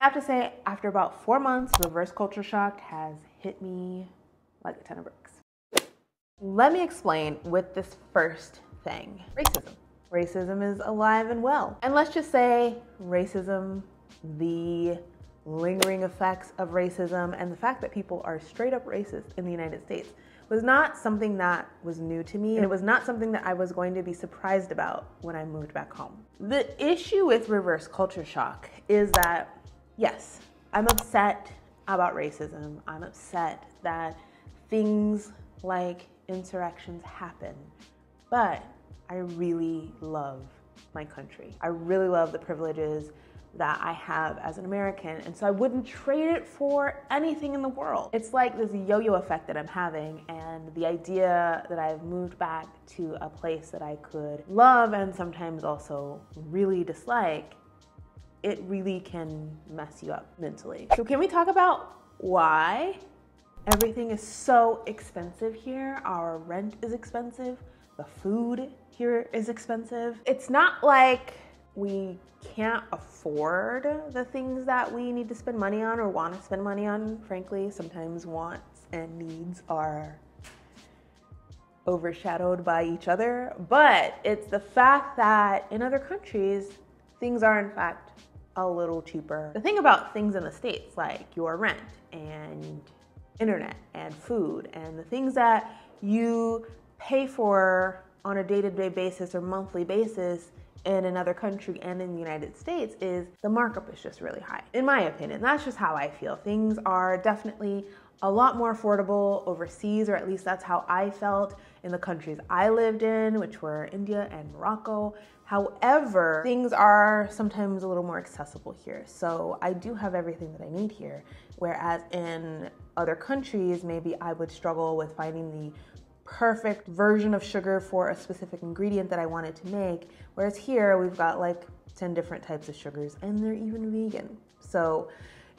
I have to say, after about 4 months, reverse culture shock has hit me like a ton of bricks. Let me explain with this first thing, racism. Racism is alive and well. And let's just say racism, the lingering effects of racism, and the fact that people are straight up racist in the United States was not something that was new to me, and it was not something that I was going to be surprised about when I moved back home. The issue with reverse culture shock is that, yes, I'm upset about racism. I'm upset that things like insurrections happen, but I really love my country. I really love the privileges that I have as an American, and so I wouldn't trade it for anything in the world. It's like this yo-yo effect that I'm having, and the idea that I've moved back to a place that I could love and sometimes also really dislike, it really can mess you up mentally. So can we talk about why everything is so expensive here? Our rent is expensive, the food here is expensive. It's not like we can't afford the things that we need to spend money on or want to spend money on. Frankly, sometimes wants and needs are overshadowed by each other, but it's the fact that in other countries, things are in fact a little cheaper. The thing about things in the States, like your rent and internet and food and the things that you pay for on a day-to-day basis or monthly basis in another country and in the United States, is the markup is just really high. In my opinion, that's just how I feel. Things are definitely a lot more affordable overseas, or at least that's how I felt in the countries I lived in, which were India and Morocco. However, things are sometimes a little more accessible here. So I do have everything that I need here. Whereas in other countries, maybe I would struggle with finding the perfect version of sugar for a specific ingredient that I wanted to make. Whereas here, we've got like 10 different types of sugars, and they're even vegan. So,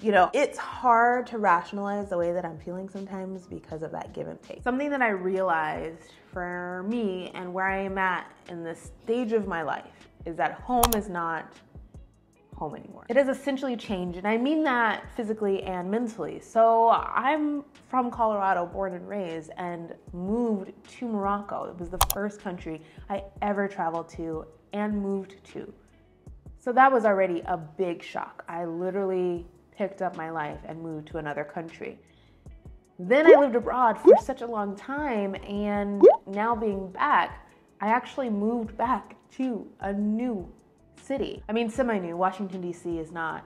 you know, it's hard to rationalize the way that I'm feeling sometimes because of that give and take. Something that I realized for me and where I am at in this stage of my life is that home is not home anymore. It has essentially changed, and I mean that physically and mentally. So I'm from Colorado, born and raised, and moved to Morocco. It was the first country I ever traveled to and moved to. So that was already a big shock. I literally picked up my life and moved to another country. Then I lived abroad for such a long time, and now being back, I actually moved back to a new city. I mean, semi-new. Washington, D.C. is not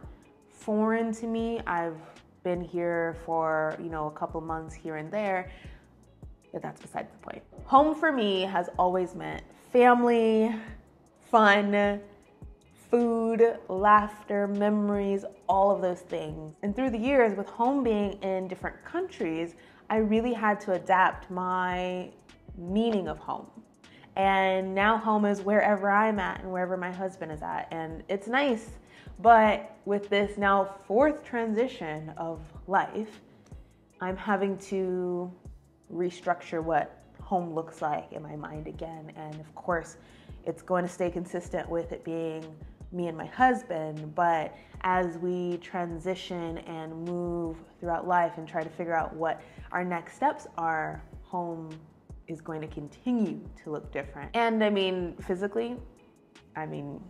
foreign to me. I've been here for, you know, a couple months here and there, but that's besides the point. Home for me has always meant family, fun, food, laughter, memories, all of those things. And through the years, with home being in different countries, I really had to adapt my meaning of home. And now home is wherever I'm at and wherever my husband is at. And it's nice, but with this now fourth transition of life, I'm having to restructure what home looks like in my mind again. And of course, it's going to stay consistent with it being me and my husband, but as we transition and move throughout life and try to figure out what our next steps are, home is going to continue to look different. And I mean, physically, I mean,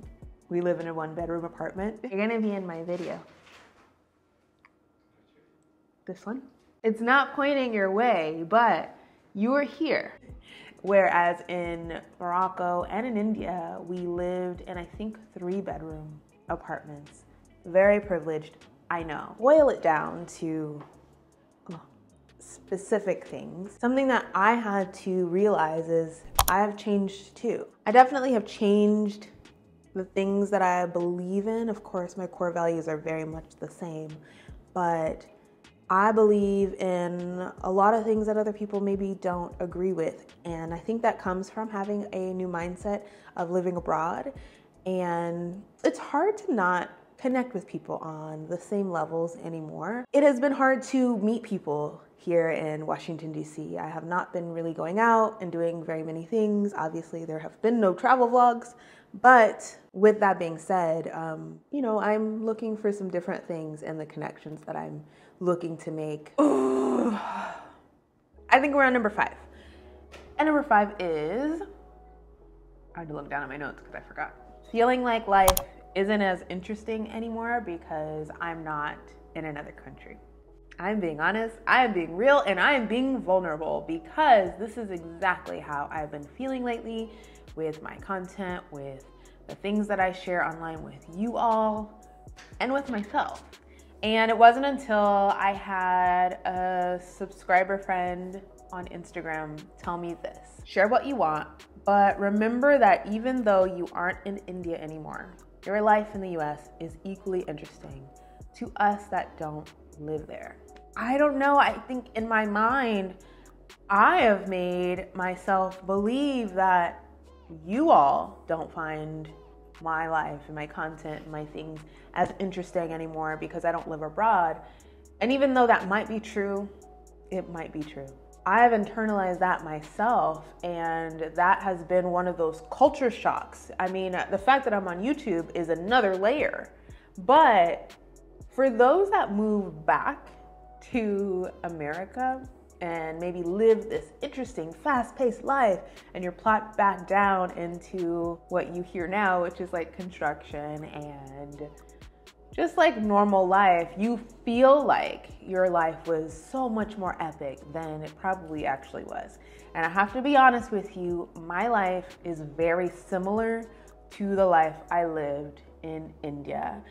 we live in a 1-bedroom apartment. You're gonna be in my video. This one? It's not pointing your way, but you're here. Whereas in Morocco and in India, we lived in, I think, 3-bedroom apartments. Very privileged, I know. Boil it down to specific things. Something that I had to realize is I have changed too. I definitely have changed the things that I believe in. Of course, my core values are very much the same, but I believe in a lot of things that other people maybe don't agree with. And I think that comes from having a new mindset of living abroad. And it's hard to not connect with people on the same levels anymore. It has been hard to meet people here in Washington, D.C. I have not been really going out and doing very many things. Obviously, there have been no travel vlogs But with that being said, you know, I'm looking for some different things in the connections that I'm looking to make. Ooh. I think we're on number 5. And number 5 is, I had to look down at my notes because I forgot. Feeling like life isn't as interesting anymore because I'm not in another country. I'm being honest, I am being real, and I am being vulnerable because this is exactly how I've been feeling lately with my content, with the things that I share online with you all, and with myself. And it wasn't until I had a subscriber friend on Instagram tell me this: share what you want, but remember that even though you aren't in India anymore, your life in the US is equally interesting to us that don't live there. I don't know, I think in my mind, I have made myself believe that you all don't find my life and my content and my things as interesting anymore because I don't live abroad. And even though that might be true, it might be true. I have internalized that myself, and that has been one of those culture shocks. I mean, the fact that I'm on YouTube is another layer, but for those that move back to America and maybe live this interesting, fast-paced life, and you're plopped back down into what you hear now, which is like construction and just like normal life, you feel like your life was so much more epic than it probably actually was. And I have to be honest with you, my life is very similar to the life I lived in India.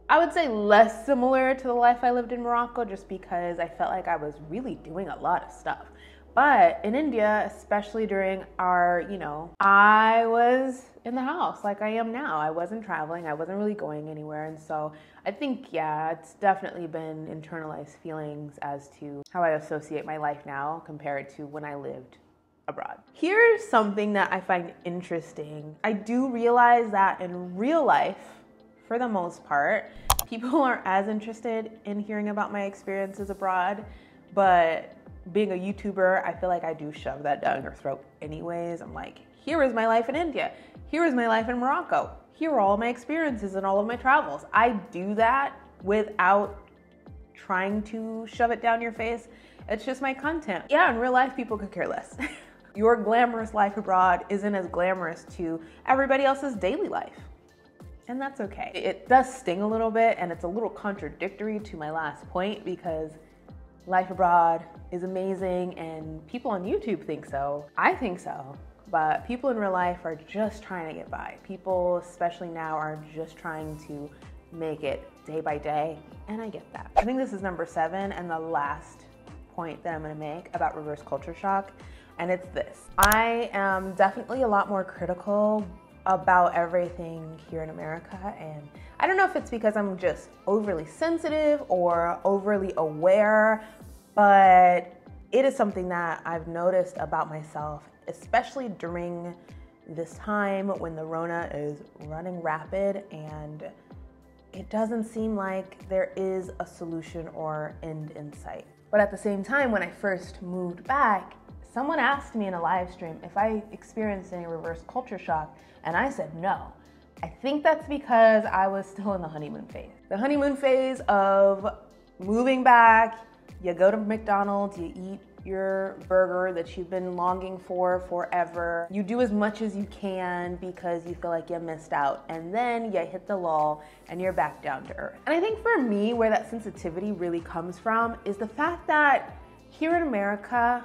I would say less similar to the life I lived in Morocco just because I felt like I was really doing a lot of stuff. But in India, especially during our, I was in the house like I am now. I wasn't traveling. I wasn't really going anywhere. And so I think, yeah, it's definitely been internalized feelings as to how I associate my life now compared to when I lived abroad. Here's something that I find interesting. I do realize that in real life, for the most part, people aren't as interested in hearing about my experiences abroad, but being a YouTuber, I feel like I do shove that down your throat anyways. I'm like, here is my life in India. Here is my life in Morocco. Here are all my experiences and all of my travels. I do that without trying to shove it down your face. It's just my content. Yeah, in real life, people could care less. Your glamorous life abroad isn't as glamorous to everybody else's daily life. And that's okay. It does sting a little bit, and it's a little contradictory to my last point because life abroad is amazing and people on YouTube think so. I think so, but people in real life are just trying to get by. People, especially now, are just trying to make it day by day, and I get that. I think this is number 7 and the last point that I'm gonna make about reverse culture shock, and it's this. I am definitely a lot more critical about everything here in America, and I don't know if it's because I'm just overly sensitive or overly aware, but it is something that I've noticed about myself, especially during this time when the Rona is running rapid and it doesn't seem like there is a solution or end in sight. But at the same time, when I first moved back, someone asked me in a live stream if I experienced any reverse culture shock, and I said no. I think that's because I was still in the honeymoon phase. The honeymoon phase of moving back, you go to McDonald's, you eat your burger that you've been longing for forever. You do as much as you can because you feel like you missed out, and then you hit the lull and you're back down to earth. And I think for me, where that sensitivity really comes from is the fact that here in America,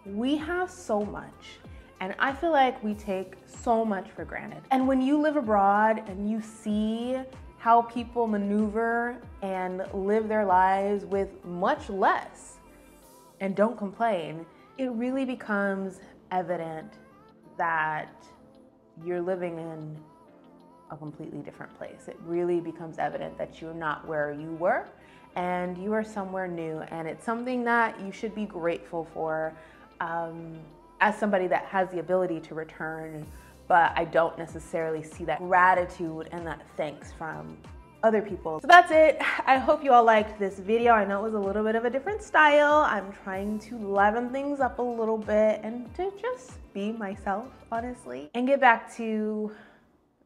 we have so much, and I feel like we take so much for granted. And when you live abroad and you see how people maneuver and live their lives with much less and don't complain, it really becomes evident that you're living in a completely different place. It really becomes evident that you're not where you were and you are somewhere new, and it's something that you should be grateful for. As somebody that has the ability to return, but I don't necessarily see that gratitude and that thanks from other people. So that's it. I hope you all liked this video. I know it was a little bit of a different style. I'm trying to liven things up a little bit and to just be myself, honestly, and get back to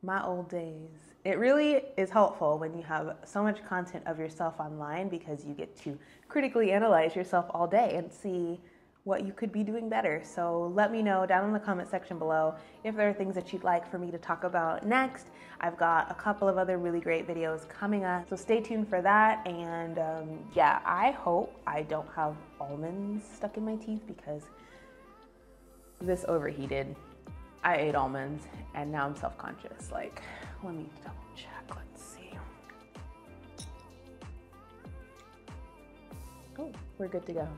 My old days. It really is helpful when you have so much content of yourself online because you get to critically analyze yourself all day and see what you could be doing better. So let me know down in the comment section below if there are things that you'd like for me to talk about next. I've got a couple of other really great videos coming up, so stay tuned for that. And yeah, I hope I don't have almonds stuck in my teeth because this overheated. I ate almonds and now I'm self-conscious. Like, let me double check, let's see. Oh, we're good to go.